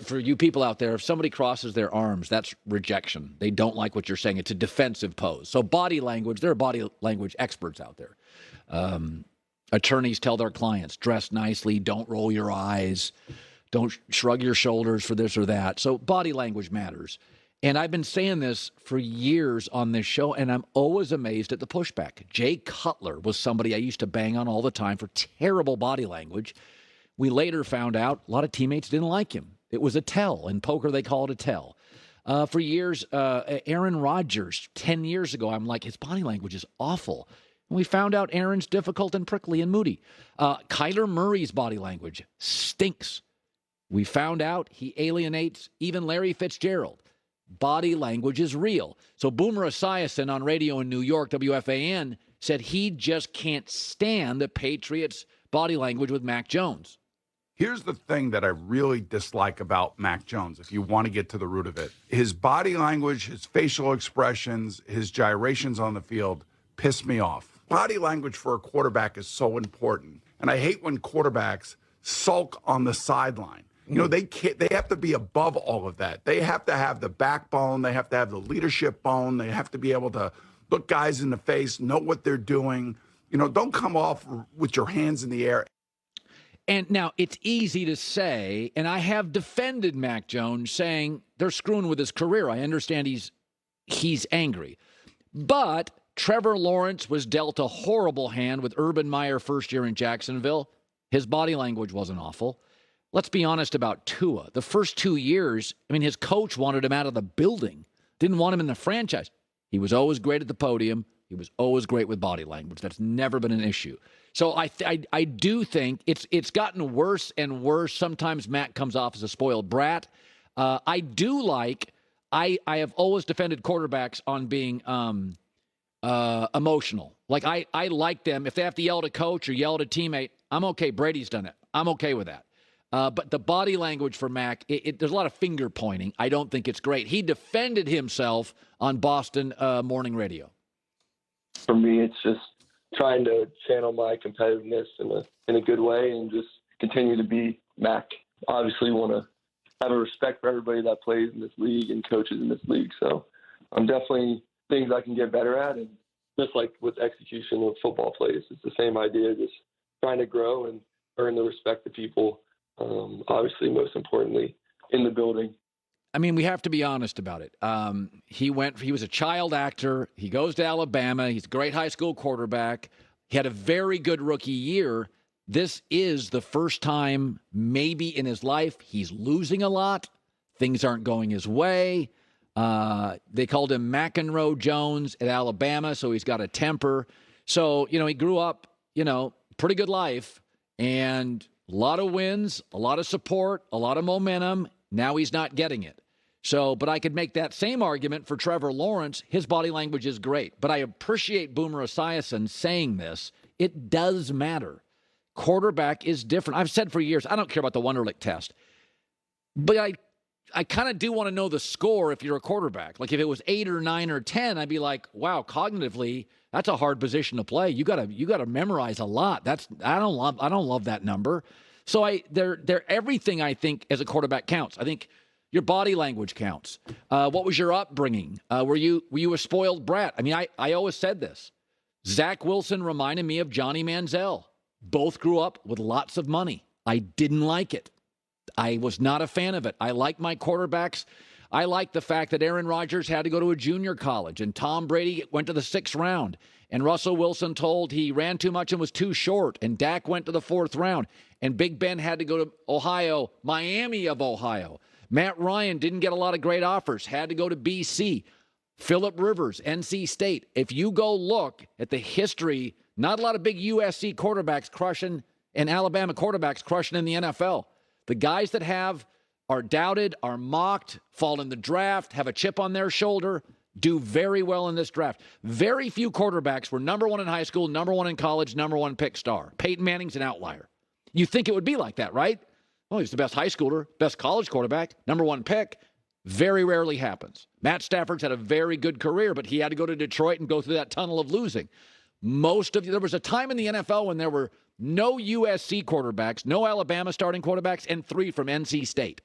for you people out there, if somebody crosses their arms, that's rejection. They don't like what you're saying. It's a defensive pose. So body language, there are body language experts out there. Attorneys tell their clients, dress nicely, don't roll your eyes, don't shrug your shoulders for this or that. So body language matters. And I've been saying this for years on this show, and I'm always amazed at the pushback. Jay Cutler was somebody I used to bang on all the time for terrible body language. We later found out a lot of teammates didn't like him. It was a tell. In poker, they call it a tell. For years, Aaron Rodgers, 10 years ago, I'm like, his body language is awful. And we found out Aaron's difficult and prickly and moody. Kyler Murray's body language stinks. We found out he alienates even Larry Fitzgerald. Body language is real. So Boomer Esiason on radio in New York, WFAN, said he just can't stand the Patriots' body language with Mac Jones. Here's the thing that I really dislike about Mac Jones, if you want to get to the root of it. His body language, his facial expressions, his gyrations on the field piss me off. Body language for a quarterback is so important. And I hate when quarterbacks sulk on the sideline. You know, they have to be above all of that. They have to have the backbone. They have to have the leadership bone. They have to be able to look guys in the face, know what they're doing. You know, don't come off with your hands in the air. And now it's easy to say, and I have defended Mac Jones saying they're screwing with his career. I understand he's angry. But Trevor Lawrence was dealt a horrible hand with Urban Meyer first year in Jacksonville. His body language wasn't awful. Let's be honest about Tua. The first 2 years, I mean, his coach wanted him out of the building, didn't want him in the franchise. He was always great at the podium. He was always great with body language. That's never been an issue. So I do think it's gotten worse and worse. Sometimes Matt comes off as a spoiled brat. I have always defended quarterbacks on being emotional. Like I like them. If they have to yell at a coach or yell at a teammate, I'm okay. Brady's done it. I'm okay with that. But the body language for Mac, there's a lot of finger pointing. I don't think it's great. He defended himself on Boston morning radio. For me, it's just trying to channel my competitiveness in a good way and just continue to be Mac. Obviously, want to have a respect for everybody that plays in this league and coaches in this league. So I'm definitely things I can get better at. And just like with execution of football plays, it's the same idea, just trying to grow and earn the respect of people. Obviously, most importantly, in the building. I mean, we have to be honest about it. He was a child actor. He goes to Alabama. He's a great high school quarterback. He had a very good rookie year. This is the first time maybe in his life he's losing a lot. Things aren't going his way. They called him McEnroe Jones at Alabama, so he's got a temper. So, he grew up, pretty good life, and a lot of wins, a lot of support, a lot of momentum. Now he's not getting it. So, but I could make that same argument for Trevor Lawrence. His body language is great. But I appreciate Boomer Esiason saying this. It does matter. Quarterback is different. I've said for years, I don't care about the Wonderlic test. But I kind of do want to know the score if you're a quarterback. Like if it was 8 or 9 or 10, I'd be like, wow, cognitively, that's a hard position to play. You gotta memorize a lot. I don't love that number. So everything I think as a quarterback counts. I think your body language counts. What was your upbringing? Were you a spoiled brat? I mean, I always said this. Zach Wilson reminded me of Johnny Manziel. Both grew up with lots of money. I didn't like it. I was not a fan of it. I like my quarterbacks. I like the fact that Aaron Rodgers had to go to a junior college and Tom Brady went to the 6th round and Russell Wilson told he ran too much and was too short and Dak went to the 4th round and Big Ben had to go to Ohio, Miami of Ohio. Matt Ryan didn't get a lot of great offers, had to go to BC. Phillip Rivers, NC State. If you go look at the history, not a lot of big USC quarterbacks crushing and Alabama quarterbacks crushing in the NFL. The guys that are doubted, are mocked, fall in the draft, have a chip on their shoulder, do very well in this draft. Very few quarterbacks were number 1 in high school, number 1 in college, number 1 pick star. Peyton Manning's an outlier. You think it would be like that, right? Well, he's the best high schooler, best college quarterback, number 1 pick. Very rarely happens. Matt Stafford's had a very good career, but he had to go to Detroit and go through that tunnel of losing. There was a time in the NFL when there were no USC quarterbacks, no Alabama starting quarterbacks, and 3 from NC State.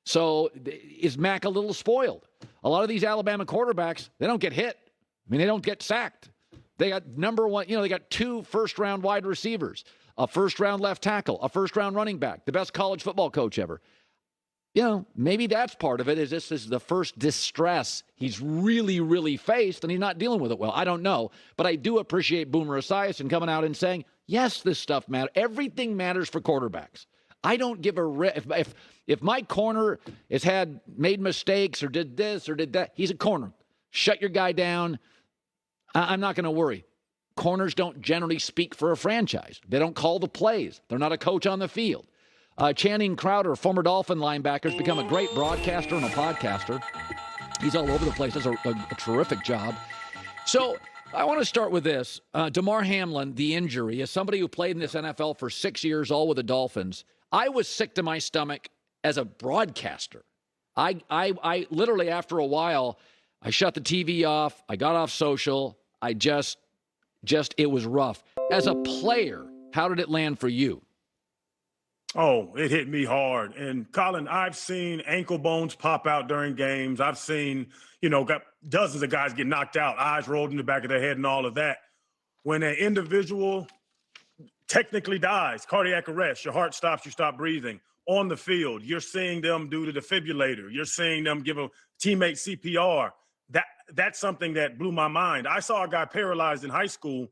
So is Mac a little spoiled? A lot of these Alabama quarterbacks, they don't get hit. I mean, they don't get sacked. They got number one, they got 2 first-round wide receivers, a first-round left tackle, a first-round running back, the best college football coach ever. Maybe that's part of it, is this is the first distress he's really, really faced, and he's not dealing with it well. I don't know. But I do appreciate Boomer Esiason coming out and saying, yes, this stuff matters. Everything matters for quarterbacks. I don't give a rip. If my corner has made mistakes or did this or did that, he's a corner. Shut your guy down. I'm not going to worry. Corners don't generally speak for a franchise. They don't call the plays. They're not a coach on the field. Channing Crowder, former Dolphin linebacker, has become a great broadcaster and a podcaster. He's all over the place. Does a terrific job. So I want to start with this. Damar Hamlin, the injury, as somebody who played in this NFL for 6 years, all with the Dolphins, I was sick to my stomach as a broadcaster. I literally, after a while, I shut the TV off. I got off social. I just it was rough. As a player, how did it land for you? Oh, it hit me hard. And Colin, I've seen ankle bones pop out during games. I've seen, got dozens of guys get knocked out, eyes rolled in the back of their head and all of that. When an individual technically dies, cardiac arrest, your heart stops, you stop breathing. On the field, you're seeing them do the defibrillator. You're seeing them give a teammate CPR. That's something that blew my mind. I saw a guy paralyzed in high school,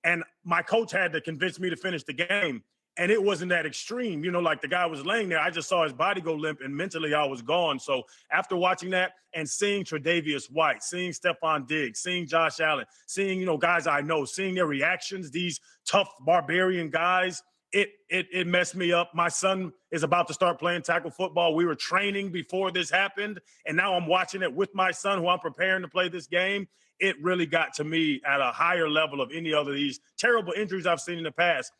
and my coach had to convince me to finish the game. And it wasn't that extreme. Like the guy was laying there. I just saw his body go limp, and mentally I was gone. So after watching that and seeing Tre'Davious White, seeing Stephon Diggs, seeing Josh Allen, seeing, guys I know, seeing their reactions, these tough barbarian guys, it messed me up. My son is about to start playing tackle football. We were training before this happened, and now I'm watching it with my son who I'm preparing to play this game. It really got to me at a higher level of any other of these terrible injuries I've seen in the past.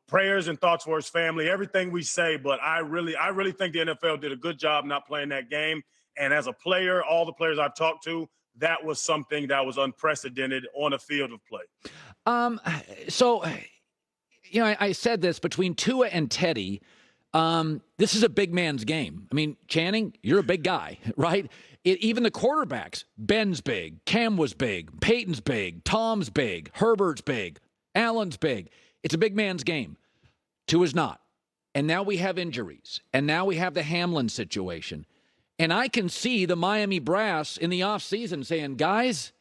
Prayers and thoughts for his family, everything we say, but I really think the NFL did a good job not playing that game. And as a player, all the players I've talked to, that was something that was unprecedented on a field of play. I said this between Tua and Teddy. This is a big man's game. I mean, Channing, you're a big guy, right? Even the quarterbacks, Ben's big, Cam was big, Peyton's big, Tom's big, Herbert's big, Allen's big. It's a big man's game. Tua's not. And now we have injuries. And now we have the Hamlin situation. And I can see the Miami brass in the offseason saying, guys,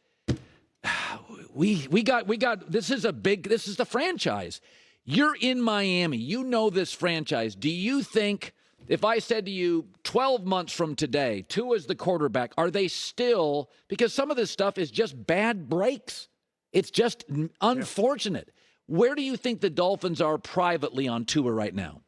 we got this is the franchise. You're in Miami. You know this franchise. Do you think, if I said to you 12 months from today, Tua's the quarterback, are they still, because some of this stuff is just bad breaks. It's just unfortunate. Yeah. Where do you think the Dolphins are privately on Tua right now?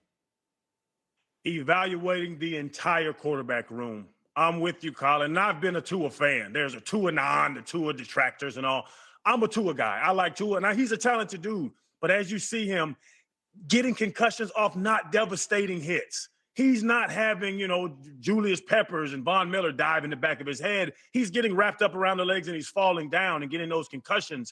Evaluating the entire quarterback room. I'm with you, Colin. And I've been a Tua fan. There's a Tua non, the Tua detractors and all. I'm a Tua guy. I like Tua. Now, he's a talented dude. But as you see him getting concussions off not devastating hits, he's not having, Julius Peppers and Von Miller dive in the back of his head. He's getting wrapped up around the legs and he's falling down and getting those concussions.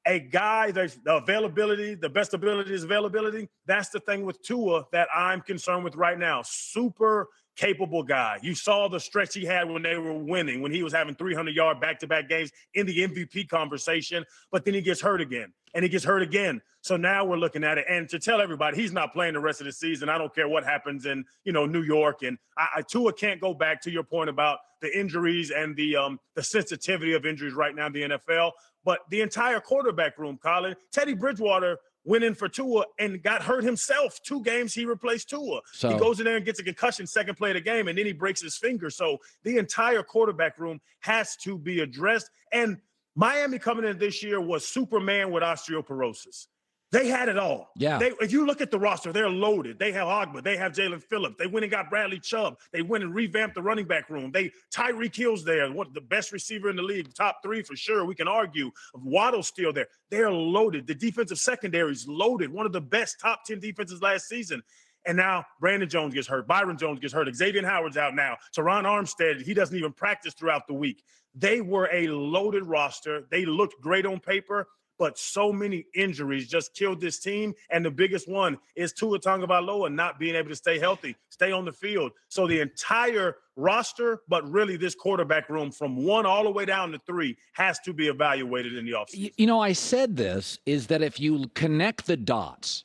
A guy, the availability, the best ability is availability. That's the thing with Tua that I'm concerned with right now. Super capable guy. You saw the stretch he had when they were winning, when he was having 300-yard back-to-back games in the MVP conversation, but then he gets hurt again, and he gets hurt again. So now we're looking at it. And to tell everybody, he's not playing the rest of the season. I don't care what happens in, New York. And Tua can't go back to your point about the injuries and the sensitivity of injuries right now in the NFL. But the entire quarterback room, Colin, Teddy Bridgewater went in for Tua and got hurt himself. 2 games he replaced Tua. So he goes in there and gets a concussion second play of the game, and then he breaks his finger. So the entire quarterback room has to be addressed. And Miami coming in this year was Superman with osteoporosis. They had it all. Yeah. If you look at the roster, they're loaded. They have Ogba. They have Jalen Phillips. They went and got Bradley Chubb. They went and revamped the running back room. Tyreek Hill's there, the best receiver in the league, top 3 for sure. We can argue. Waddle's still there. They're loaded. The defensive secondary's loaded. One of the best top 10 defenses last season. And now Brandon Jones gets hurt. Byron Jones gets hurt. Xavier Howard's out now. Teron Armstead, he doesn't even practice throughout the week. They were a loaded roster. They looked great on paper. but so many injuries just killed this team. And the biggest one is Tua Tagovailoa not being able to stay healthy, stay on the field. So the entire roster, but really this quarterback room from 1 all the way down to 3 has to be evaluated in the offseason. You know, I said this is that if you connect the dots,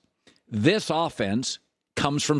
this offense comes from